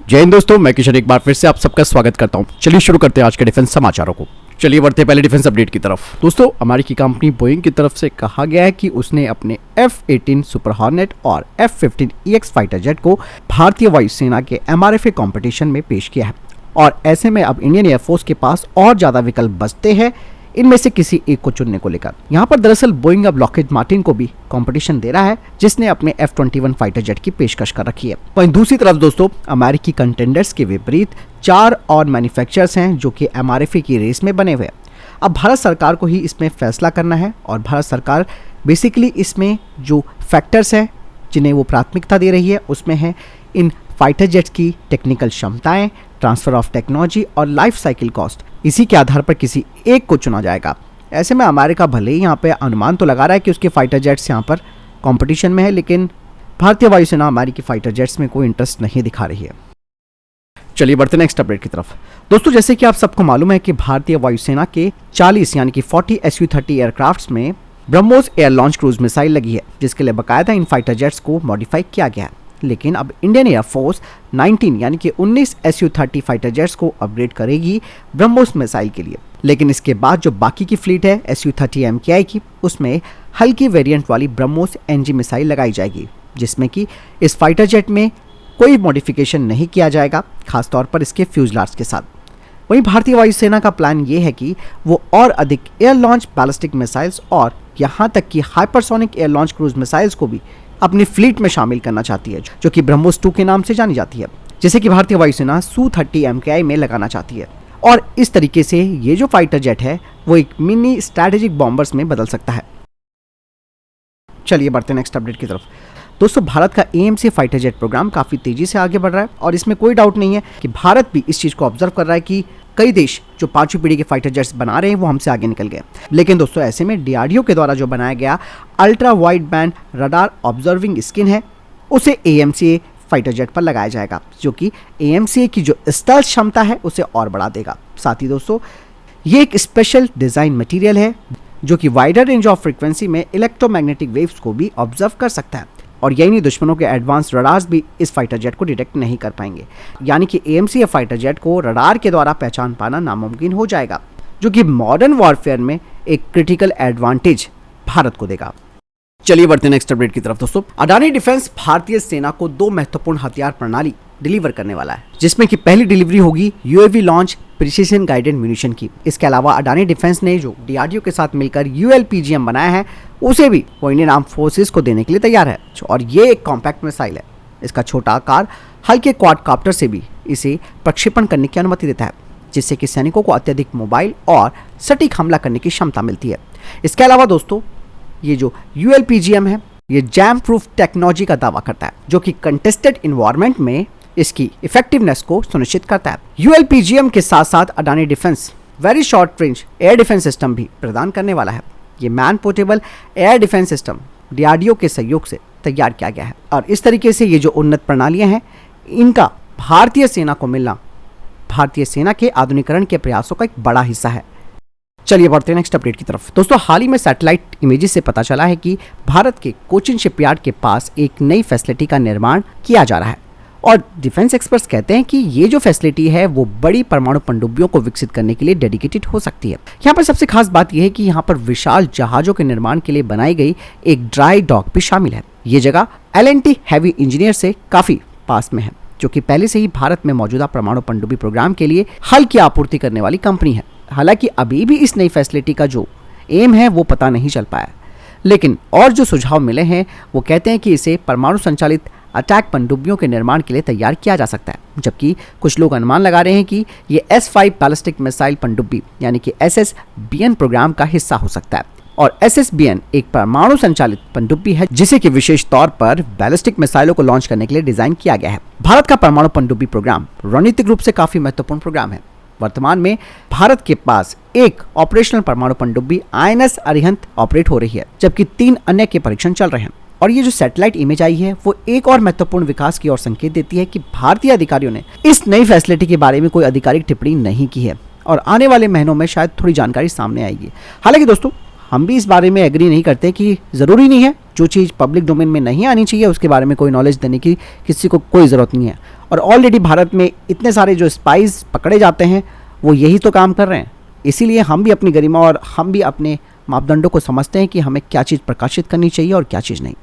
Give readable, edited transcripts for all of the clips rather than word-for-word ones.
जय हिंद दोस्तों, मैं किशन एक बार फिर से आप सबका स्वागत करता हूं। चलिए शुरू करते हैं आज के डिफेंस समाचारों को। चलिए बढ़ते हैं पहले डिफेंस अपडेट की तरफ। दोस्तों, अमेरिकी कंपनी बोइंग की तरफ से कहा गया है कि उसने अपने F-18 सुपर हॉर्नेट और F-15EX फाइटर जेट को भारतीय वायुसेना के MRFA कंपटीशन में पेश किया है और ऐसे में अब इंडियन एयरफोर्स के पास और ज्यादा विकल्प बचते हैं इनमें से किसी एक को चुनने को लेकर। यहाँ पर दरअसल बोइंग अब लॉकहीड मार्टिन को भी कंपटीशन दे रहा है, जिसने अपने F-21 फाइटर जेट की पेशकश कर रखी है। वहीं दूसरी तरफ दोस्तों, अमेरिकी कंटेंडर्स के विपरीत 4 और मैन्युफैक्चरर्स हैं जो कि MRFA की रेस में बने हुए हैं। अब भारत सरकार को ही इसमें फैसला करना है और भारत सरकार बेसिकली इसमें जो फैक्टर्स हैं जिन्हें वो प्राथमिकता दे रही है उसमें है इन फाइटर जेट्स की टेक्निकल क्षमताएं, ट्रांसफर ऑफ टेक्नोलॉजी और लाइफ साइकिल कॉस्ट। इसी के आधार पर किसी एक को चुना जाएगा। ऐसे में अमेरिका भले ही यहाँ पे अनुमान तो लगा रहा है कि उसके फाइटर जेट्स यहाँ पर कंपटीशन में है, लेकिन भारतीय वायुसेना अमेरिकी फाइटर जेट्स में कोई इंटरेस्ट नहीं दिखा रही है। चलिए बढ़ते नेक्स्ट अपडेट की तरफ। दोस्तों, जैसे कि आप सबको मालूम है कि भारतीय वायुसेना के 40 यानी कि 40 Su-30 एयरक्राफ्ट्स में BrahMos air launch cruise missile लगी है, जिसके लिए बकायदा इन फाइटर जेट्स को मॉडिफाई किया गया है। लेकिन अब इंडियन एयरफोर्स 19 यानी कि 19 Su-30 फाइटर जेट्स को अपग्रेड करेगी ब्रह्मोस मिसाइल के लिए। लेकिन इसके बाद जो बाकी की फ्लीट है Su-30 MKI की, उसमें हल्की वेरिएंट वाली ब्रह्मोस NG मिसाइल लगाई जाएगी, जिसमें कि इस फाइटर जेट में कोई मॉडिफिकेशन नहीं किया जाएगा, खासतौर पर इसके फ्यूजलार्स के साथ। वहीं भारतीय वायुसेना का प्लान ये है कि वो और अधिक एयर लॉन्च बैलिस्टिक मिसाइल्स और यहाँ तक कि hypersonic air launch cruise missiles को भी अपनी फ्लीट में शामिल करना चाहती है, जो कि ब्रह्मोस 2 के नाम से जानी जाती है, जिसे कि भारतीय वायुसेना Su-30 MKI में लगाना चाहती है। और इस तरीके से ये जो फाइटर जेट है वो एक मिनी स्ट्रैटेजिक बॉम्बर्स में बदल सकता है। चलिए बढ़ते हैं नेक्स्ट अपडेट की तरफ। दोस्तों, भारत का AMC फाइटर जेट प्रोग्राम काफी तेजी से आगे बढ़ रहा है और इसमें कोई डाउट नहीं है कि भारत भी इस चीज को ऑब्जर्व कर रहा है कि कई देश जो 5वीं पीढ़ी के फाइटर जेट्स बना रहे हैं वो हमसे आगे निकल गए। लेकिन दोस्तों, ऐसे में DRDO के द्वारा जो बनाया गया ultra wide band radar observing skin है उसे AMCA फाइटर जेट पर लगाया जाएगा, जो कि AMCA की जो स्टेल्थ क्षमता है उसे और बढ़ा देगा। साथ ही दोस्तों, ये एक स्पेशल डिजाइन मटेरियल है जो कि वाइडर रेंज ऑफ फ्रीक्वेंसी में इलेक्ट्रोमैग्नेटिक वेव्स को भी ऑब्जर्व कर सकता है और यही नहीं, दुश्मनों के एडवांस रडार्स भी इस फाइटर जेट को डिटेक्ट नहीं कर पाएंगे। यानी कि AMCA फाइटर जेट को रडार के द्वारा पहचान पाना नामुमकिन हो जाएगा, जो कि मॉडर्न वॉरफेयर में एक क्रिटिकल एडवांटेज भारत को देगा। चलिए बढ़ते हैं नेक्स्ट अपडेट की तरफ। दोस्तों, अडानी डिफेंस भारतीय सेना को 2 महत्वपूर्ण हथियार प्रणाली डिलीवर करने वाला है, जिसमें कि पहली डिलीवरी होगी UAV launch precision guided munition की। इसके अलावा अडानी डिफेंस ने जो DRDO के साथ मिलकर ULPGM बनाया है उसे भी वो इंडियन आर्म फोर्सेस को देने के लिए तैयार है और ये एक कॉम्पैक्ट मिसाइल है। इसका छोटा आकार हल्के क्वाडकाप्टर से भी इसे प्रक्षेपण करने की अनुमति देता है, जिससे कि सैनिकों को अत्यधिक मोबाइल और सटीक हमला करने की क्षमता मिलती है। इसके अलावा दोस्तों, ये जो ULPGM है ये जैम प्रूफ टेक्नोलॉजी का दावा करता है, जो कि कंटेस्टेड इन्वायरमेंट में इसकी इफेक्टिवनेस को सुनिश्चित करता है। ULPGM के साथ साथ Adani defence very short range air defence system भी प्रदान करने वाला है। ये man portable air defence system DRDO के सहयोग से तैयार किया गया है और इस तरीके से ये जो उन्नत प्रणालियां हैं इनका भारतीय सेना को मिलना भारतीय सेना के आधुनिकीकरण के प्रयासों का एक बड़ा हिस्सा है। चलिए बढ़ते हैं नेक्स्ट अपडेट की तरफ। दोस्तों, हाल ही में सैटेलाइट इमेजेस से पता चला है कि भारत के कोचिन शिपयार्ड के पास एक नई फैसिलिटी का निर्माण किया जा रहा है और डिफेंस एक्सपर्ट्स कहते हैं कि ये जो फैसिलिटी है वो बड़ी परमाणु पनडुब्बियों को विकसित करने के लिए डेडिकेटेड हो सकती है। यहाँ पर सबसे खास बात यह है कि यहाँ पर विशाल जहाजों के निर्माण के लिए बनाई गई एक ड्राई डॉक भी शामिल है। ये जगह L&T हैवी इंजीनियर से काफी पास में है, जो कि पहले से ही भारत में मौजूदा परमाणु पनडुब्बी प्रोग्राम के लिए हल की आपूर्ति करने वाली कंपनी है। हालांकि अभी भी इस नई फैसिलिटी का जो एम है वो पता नहीं चल पाया, लेकिन और जो सुझाव मिले हैं वो कहते हैं कि इसे परमाणु संचालित अटैक पनडुब्बियों के निर्माण के लिए तैयार किया जा सकता है, जबकि कुछ लोग अनुमान लगा रहे हैं कि ये S-5 बैलिस्टिक मिसाइल पनडुब्बी यानी कि SSBN प्रोग्राम का हिस्सा हो सकता है और SSBN एक परमाणु संचालित पनडुब्बी है जिसे कि विशेष तौर पर बैलिस्टिक मिसाइलों को लॉन्च करने के लिए डिजाइन किया गया है। भारत का परमाणु पनडुब्बी प्रोग्राम रणनीतिक रूप से काफी महत्वपूर्ण प्रोग्राम है। वर्तमान में भारत के पास एक ऑपरेशनल परमाणु पनडुब्बी INS अरिहंत ऑपरेट हो रही है, जबकि 3 अन्य के परीक्षण चल रहे हैं। और ये जो सैटेलाइट इमेज आई है वो एक और महत्वपूर्ण विकास की ओर संकेत देती है कि भारतीय अधिकारियों ने इस नई फैसिलिटी के बारे में कोई आधिकारिक टिप्पणी नहीं की है और आने वाले महीनों में शायद थोड़ी जानकारी सामने आएगी। हालांकि दोस्तों, हम भी इस बारे में एग्री नहीं करते कि ज़रूरी नहीं है जो चीज़ पब्लिक डोमेन में नहीं आनी चाहिए उसके बारे में कोई नॉलेज देने की किसी को कोई ज़रूरत नहीं है। और ऑलरेडी भारत में इतने सारे जो स्पाइस पकड़े जाते हैं वो यही तो काम कर रहे हैं। इसीलिए हम भी अपनी गरिमा और हम भी अपने मापदंडों को समझते हैं कि हमें क्या चीज़ प्रकाशित करनी चाहिए और क्या चीज़ नहीं।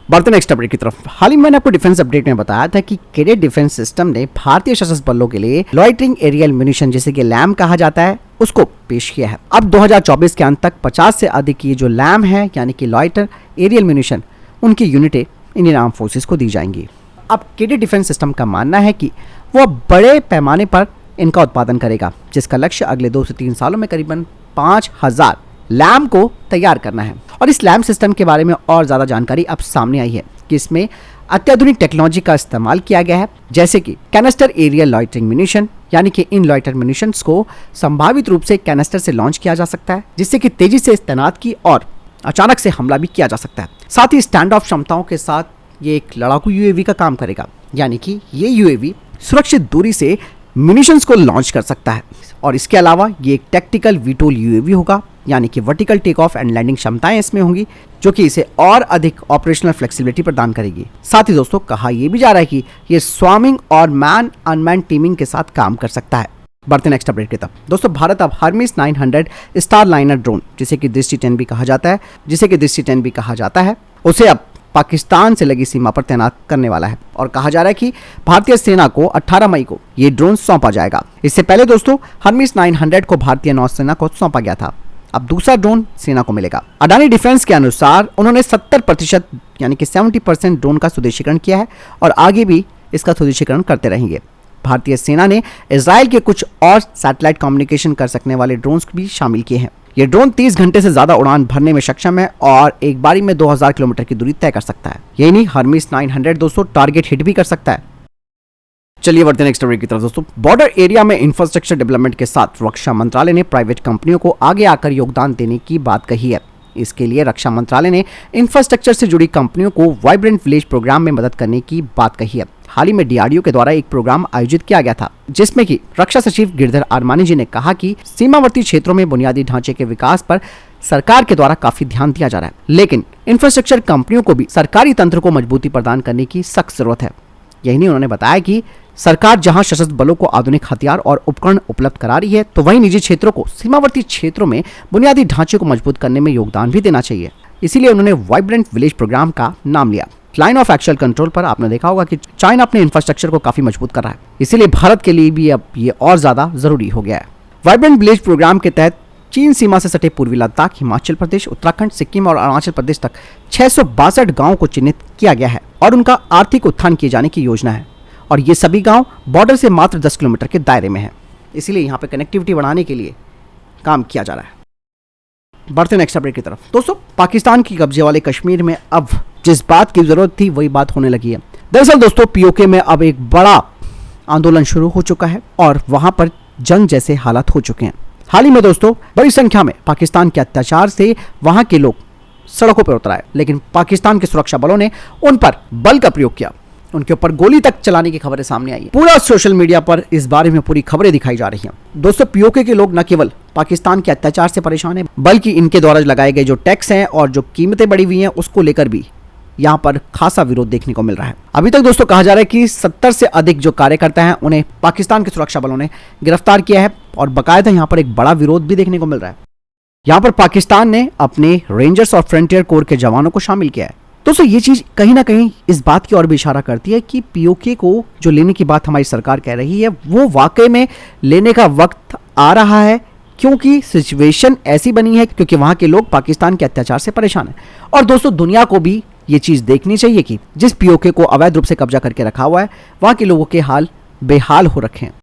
बढ़ते नेक्स्ट अपडेट की तरफ। हाल ही में मैंने आपको डिफेंस अपडेट में बताया था कि कैडेट डिफेंस सिस्टम ने भारतीय सशस्त्र बलों के लिए लॉइटरिंग एरियल म्यूनिशन जिसे कि लैम कहा जाता है उसको पेश किया है। अब 2024 के अंत तक 50 से अधिक ये जो लैम है यानी कि लॉइटर एरियल म्यूनिशन उनकी यूनिटें इंडियन आर्म फोर्सेस को दी जाएंगी। अब कैडेट डिफेंस सिस्टम का मानना है कि वो बड़े पैमाने पर इनका उत्पादन करेगा, जिसका लक्ष्य अगले 2 से 3 सालों में करीबन 5000 लैम को तैयार करना है। और इस लैम सिस्टम के बारे में और ज़्यादा जानकारी अब सामने आई है कि इसमें अत्याधुनिक टेक्नोलॉजी का इस्तेमाल किया गया है, जैसे कि कैनिस्टर एरियल लॉइटरिंग म्यूनिशन, यानी कि इन लॉइटर म्यूनिशंस को संभावित रूप से कैनिस्टर से लॉन्च किया जा सकता है, जिससे कि तेजी से तैनात की और अचानक से हमला भी किया जा सकता है। साथ ही स्टैंड ऑफ क्षमताओं के साथ ये एक लड़ाकू यूएवी का काम करेगा, यानी कि ये यूएवी सुरक्षित दूरी से म्यूनिशंस को लॉन्च कर सकता है। और इसके अलावा ये एक टैक्टिकल वीटोल यूएवी होगा, यानी कि vertical take off and landing क्षमताएं इसमें होंगी, जो कि इसे और अधिक ऑपरेशनल फ्लेक्सिबिलिटी प्रदान करेगी। साथ ही दोस्तों कहा यह भी जा रहा है कि ये स्वार्मिंग और मैन अनमैन टीमिंग के साथ काम कर सकता है। बढ़ते नेक्स्ट अपडेट की तरफ। दोस्तों भारत अब हर्मिस 900 स्टारलाइनर ड्रोन जिसे कि दृष्टि 10 भी कहा जाता है उसे अब पाकिस्तान से लगी सीमा पर तैनात करने वाला है। और कहा जा रहा है कि भारतीय सेना को 18 मई को ये ड्रोन सौंपा जाएगा। इससे पहले दोस्तों हर्मिस 900 को भारतीय नौसेना को सौंपा गया था। अब दूसरा ड्रोन सेना को मिलेगा। अडानी डिफेंस के अनुसार उन्होंने 70% यानी कि 70% ड्रोन का स्वदेशीकरण किया है और आगे भी इसका स्वदेशीकरण करते रहेंगे। भारतीय सेना ने इजराइल के कुछ और सैटेलाइट कम्युनिकेशन कर सकने वाले ड्रोन्स भी शामिल किए हैं। ये ड्रोन 30 घंटे से ज्यादा उड़ान भरने में सक्षम है और एक बारी में 2000 किलोमीटर की दूरी तय कर सकता है। यही नहीं, हर्मिस 900 दोस्तों टारगेट हिट भी कर सकता है। चलिए बढ़ते नेक्स्ट स्टोरी की तरफ। दोस्तों बॉर्डर एरिया में इंफ्रास्ट्रक्चर डेवलपमेंट के साथ रक्षा मंत्रालय ने प्राइवेट कंपनियों को आगे आकर योगदान देने की बात कही है। इसके लिए रक्षा मंत्रालय ने इंफ्रास्ट्रक्चर से जुड़ी कंपनियों को वाइब्रेंट विलेज प्रोग्राम में मदद करने की बात कही है। हाल ही में डीआरडीओ के द्वारा एक प्रोग्राम आयोजित किया गया था, जिसमें कि रक्षा सचिव गिरधर आरमानी जी ने कहा कि सीमावर्ती क्षेत्रों में बुनियादी ढांचे के विकास पर सरकार के द्वारा काफी ध्यान दिया जा रहा है, लेकिन इंफ्रास्ट्रक्चर कंपनियों को भी सरकारी तंत्र को मजबूती प्रदान करने की सख्त जरूरत है। यही नहीं, उन्होंने बताया कि सरकार जहां सशस्त्र बलों को आधुनिक हथियार और उपकरण उपलब्ध करा रही है, तो वहीं निजी क्षेत्रों को सीमावर्ती क्षेत्रों में बुनियादी ढांचे को मजबूत करने में योगदान भी देना चाहिए। इसीलिए उन्होंने वाइब्रेंट विलेज प्रोग्राम का नाम लिया। लाइन ऑफ एक्चुअल कंट्रोल पर आपने देखा होगा कि चाइना अपने इंफ्रास्ट्रक्चर को काफी मजबूत कर रहा है, इसीलिए भारत के लिए भी अब ये और ज्यादा जरूरी हो गया है। वाइब्रेंट विलेज प्रोग्राम के तहत चीन सीमा से सटे पूर्वी लद्दाख, हिमाचल प्रदेश, उत्तराखंड, सिक्किम और अरुणाचल प्रदेश तक 662 गांवों को चिन्हित किया गया है और उनका आर्थिक उत्थान किए जाने की योजना है। और ये सभी गांव बॉर्डर से मात्र 10 किलोमीटर के दायरे में है, इसीलिए यहाँ पे कनेक्टिविटी बढ़ाने के लिए काम किया जा रहा है। बढ़ते नेक्स्ट अपडेट की तरफ। दोस्तों पाकिस्तान की कब्जे वाले कश्मीर में अब जिस बात की जरूरत थी वही बात होने लगी है। दरअसल दोस्तों पीओके में अब एक बड़ा आंदोलन शुरू हो चुका है और वहां पर जंग जैसे हालात हो चुके हैं। हाल ही में दोस्तों बड़ी संख्या में पाकिस्तान के अत्याचार से वहां के लोग सड़कों पर उतर आए, लेकिन पाकिस्तान के सुरक्षा बलों ने उन पर बल का प्रयोग किया, उनके ऊपर गोली तक चलाने की खबरें सामने आई है। पूरा सोशल मीडिया पर इस बारे में पूरी खबरें दिखाई जा रही हैं। दोस्तों पीओके के लोग न केवल पाकिस्तान के अत्याचार से परेशान हैं, बल्कि इनके द्वारा लगाए गए जो टैक्स हैं और जो कीमतें बढ़ी हुई हैं उसको लेकर भी यहाँ पर खासा विरोध देखने को मिल रहा है। अभी तक दोस्तों कहा जा रहा है कि 70 से अधिक जो कार्यकर्ता हैं उन्हें पाकिस्तान के सुरक्षा बलों ने गिरफ्तार किया है और बाकायदा यहाँ पर एक बड़ा विरोध भी देखने को मिल रहा है। यहाँ पर पाकिस्तान ने अपने रेंजर्स और फ्रंटियर कोर के जवानों को शामिल किया है। दोस्तों ये चीज कहीं ना कहीं इस बात की ओर भी इशारा करती है कि पीओके को जो लेने की बात हमारी सरकार कह रही है वो वाकई में लेने का वक्त आ रहा है, क्योंकि सिचुएशन ऐसी बनी है क्योंकि वहां के लोग पाकिस्तान के अत्याचार से परेशान हैं। और दोस्तों दुनिया को भी ये चीज देखनी चाहिए कि जिस पीओके को अवैध रूप से कब्जा करके रखा हुआ है वहां के लोगों के हाल बेहाल हो रखे हैं।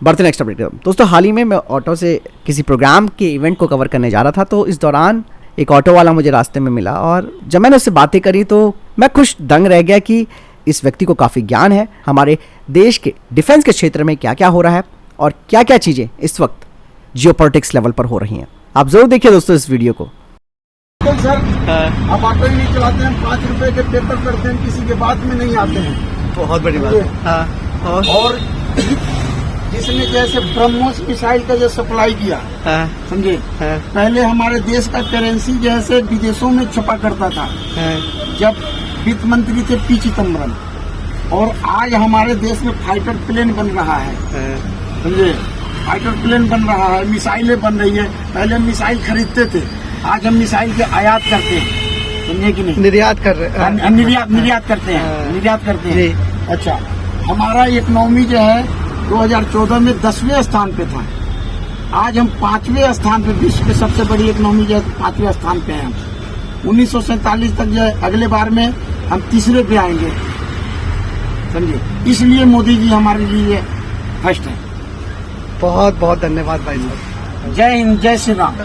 बढ़ते नेक्स्ट अपडेट। दोस्तों हाल ही में मैं ऑटो से किसी प्रोग्राम के इवेंट को कवर करने जा रहा था, तो इस दौरान एक ऑटो वाला मुझे रास्ते में मिला और जब मैंने उससे बातें करी तो मैं खुश दंग रह गया कि इस व्यक्ति को काफ़ी ज्ञान है हमारे देश के डिफेंस के क्षेत्र में क्या क्या हो रहा है और क्या क्या चीज़ें इस वक्त जियोपॉलिटिक्स लेवल पर हो रही हैं। आप जरूर देखिए दोस्तों इस वीडियो को। सर आप ऑटो ही नहीं चलाते हैं, 5 रुपए के पेपर करते हैं, किसी के बात में नहीं आते हैं। बहुत बड़ी बात है। और जिसने जैसे ब्रह्मोस मिसाइल का जो सप्लाई किया, समझे, पहले हमारे देश का करेंसी जैसे विदेशों में छपा करता था जब वित्त मंत्री थे पी चिदम्बरम, और आज हमारे देश में फाइटर प्लेन बन रहा है, समझे, फाइटर प्लेन बन रहा है, मिसाइलें बन रही है। पहले हम मिसाइल खरीदते थे, आज हम मिसाइल के आयात करते हैं, समझे कि नहीं, निर्यात कर रहे हैं, निर्यात करते हैं, निर्यात करते हैं। अच्छा, हमारा इकोनॉमी जो है 2014 में 10वें स्थान पे था, आज हम 5वें स्थान पे, विश्व के सबसे बड़ी इकोनॉमी जो है 5वें स्थान पे है हम। 1947 तक जो है अगले बार में हम तीसरे पे आएंगे, समझे। इसलिए मोदी जी हमारे लिए फर्स्ट है। बहुत बहुत धन्यवाद भाई साहब। जय हिंद, जय श्री राम।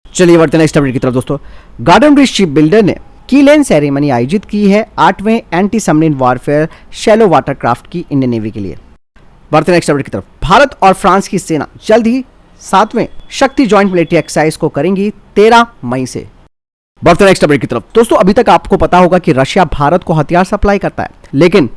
चलिए बढ़ते हैं नेक्स्ट अपडेट की तरफ दोस्तों। गार्डन ब्रिज शिप बिल्डर ने कीलेन सेरेमनी आयोजित की है 8वें anti submarine warfare shallow watercraft की इंडियन नेवी के लिए। बढ़ते हैं नेक्स्ट अपडेट की तरफ। भारत और फ्रांस की सेना जल्द ही 7वें शक्ति जॉइंट मिलिट्री एक्सरसाइज को करेंगी 13 मई से। बढ़ते हैं नेक्स्ट अपडेट की तरफ दोस्तों। अभी तक आपको पता होगा कि रशिया भारत को हथियार सप्लाई करता है, लेकिन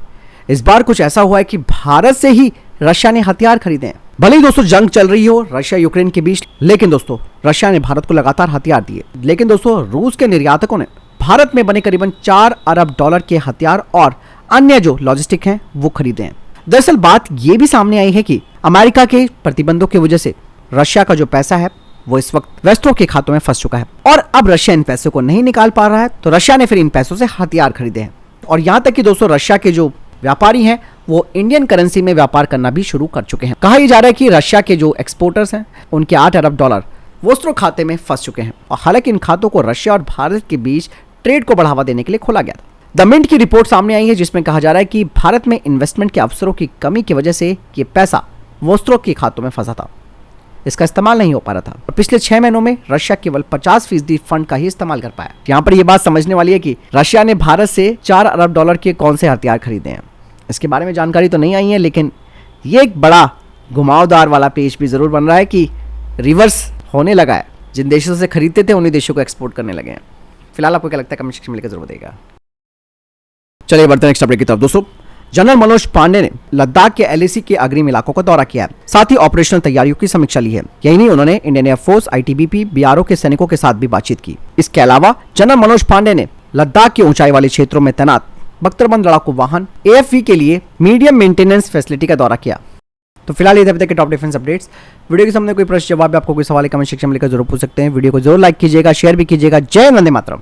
इस बार कुछ ऐसा हुआ है कि भारत से ही रशिया ने हथियार खरीदे हैं। भले ही दोस्तों जंग चल रही हो रशिया यूक्रेन के बीच, लेकिन दोस्तों रशिया ने भारत को लगातार हथियार दिए। लेकिन दोस्तों रूस के निर्यातकों ने भारत में बने करीबन 4 अरब डॉलर के हथियार और अन्य जो लॉजिस्टिक हैं वो खरीदे हैं। दरअसल बात ये भी सामने आई है कि अमेरिका के प्रतिबंधों की वजह से रशिया का जो पैसा है वो इस वक्त वेस्टरों के खातों में फंस चुका है और अब रशिया इन पैसों को नहीं निकाल पा रहा है, तो रशिया ने फिर इन पैसों से हथियार खरीदे हैं। और यहां तक कि दोस्तों रशिया के जो व्यापारी हैं वो इंडियन करेंसी में व्यापार करना भी शुरू कर चुके हैं। कहा यह जा रहा है कि रशिया के जो एक्सपोर्टर्स हैं उनके 8 अरब डॉलर वेस्टरों खाते में फंस चुके हैं और हालांकि इन खातों को रशिया और भारत के बीच ट्रेड को बढ़ावा देने के लिए खोला गया था। द मिंट की रिपोर्ट सामने आई है जिसमें कहा जा रहा है कि भारत में इन्वेस्टमेंट के अवसरों की कमी की वजह से ये पैसा वेस्टरों के खातों में फंसा था, इसका इस्तेमाल नहीं हो पा रहा था। और पिछले 6 महीनों में रशिया केवल 50% फंड का ही इस्तेमाल कर पाया। यहाँ पर यह बात समझने वाली है कि रशिया ने भारत से 4 अरब डॉलर के कौन से हथियार खरीदे हैं, इसके बारे में जानकारी तो नहीं आई है, लेकिन ये एक बड़ा घुमावदार वाला पेज भी जरूर बन रहा है कि रिवर्स होने लगा है। जिन देशों से खरीदते थे उन्हीं देशों को एक्सपोर्ट करने लगे हैं। फिलहाल आपको क्या लगता है कमेंट सेक्शन में लिखकर जरूर बताइएगा। चलिए बढ़ते हैं नेक्स्ट अपडेट की तरफ दोस्तों। जनरल मनोज पांडे ने लद्दाख के एलएसी के अग्रिम इलाकों का दौरा किया है, साथ ही ऑपरेशनल तैयारियों की समीक्षा ली है। यही नहीं, उन्होंने इंडियन एयरफोर्स, आईटीबीपी, बीआरओ के सैनिकों के साथ भी बातचीत की। इसके अलावा जनरल मनोज पांडे ने लद्दाख के ऊंचाई वाले क्षेत्रों में तैनात बख्तरबंद लड़ाकू वाहन AFV के लिए मीडियम मेंटेनेंस फैसिलिटी का दौरा किया। तो फिलहाल ये थे के टॉप डिफेंस अपडेट्स। वीडियो के सामने कोई प्रश्न जवाब आपको कोई सवाल कमेंट सेक्शन में लिखकर जरूर पूछ सकते हैं। वीडियो को जरूर लाइक कीजिएगा, शेयर भी कीजिएगा। जय वंदे मातरम।